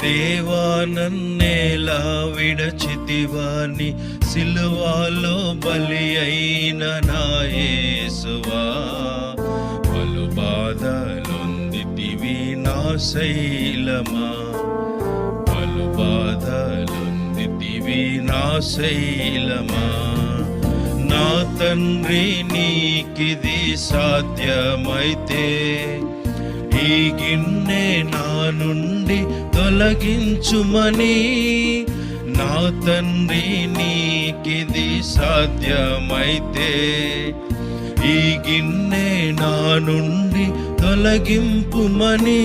దేవా నన్నేలా విడచితివాని సిలువలో బలి అయిన నా యేసువా పలు బాధలొందితివి నా శైలమా పలు బాధలొందితివి నా శైలమా నా తండ్రి నీకిది సాధ్యమైతే ఈ గిన్నె నా నుండి తొలగించుమని నా తండ్రి నీకిది సాధ్యమైతే ఈ గిన్నె నా నుండి తొలగింపుమని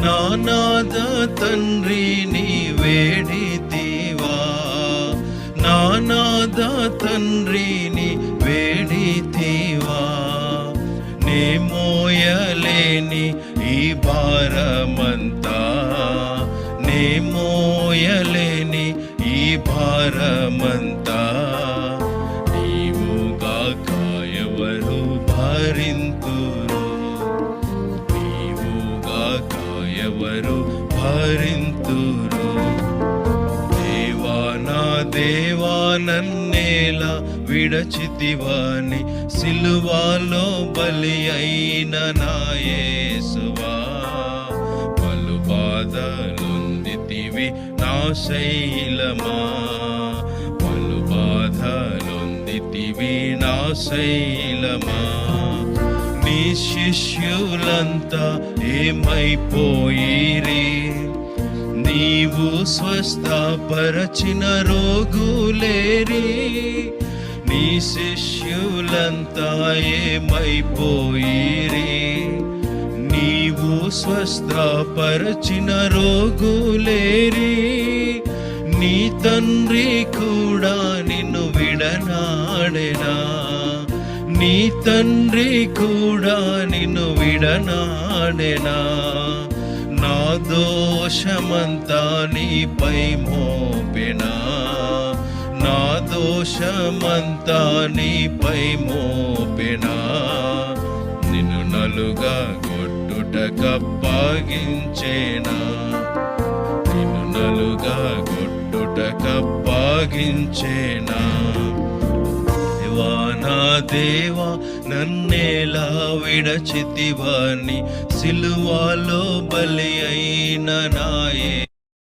నా నాథ తండ్రి నీ వేడితివా నా నాథ తండ్రి నీ వేడితివా నే మోయలేని ఈ భారమంతా నే మోయలేని ఈ భారమంతా నీవుగాక ఎవరు భరింతురు నీవుగాక ఎవరు భరింతురు దేవా నా దేవా నన్నేలా విడచితివాని సిలువలో బలి అయిన నా యేసువా పలు బాధలొందితివి నా శైలమా పలు బాధలొందితివి నా శైలమా నీ శిష్యులంతా ఏమైపోయిరి నీవు స్వస్థపరచిన రోగులేరి నీ శిష్యులంతా ఏమైపోయిరి నీవు స్వస్థపరచిన రోగులేరి నీ తండ్రి కూడా నిన్ను విడనాడెనా నీ తండ్రి కూడా నిన్ను విడనాడెనా నా దోషమంతా నీపై మోపెనా నా దోషమంతా నీపై మోపెనా నిన్ను నలుగా కొట్టుటకప్పగించేనా నిన్ను నలుగా కొట్టుటకప్పగించేనా దేవా నా దేవా నన్నేలా విడచితివాని సిలువలో బలి అయిన నా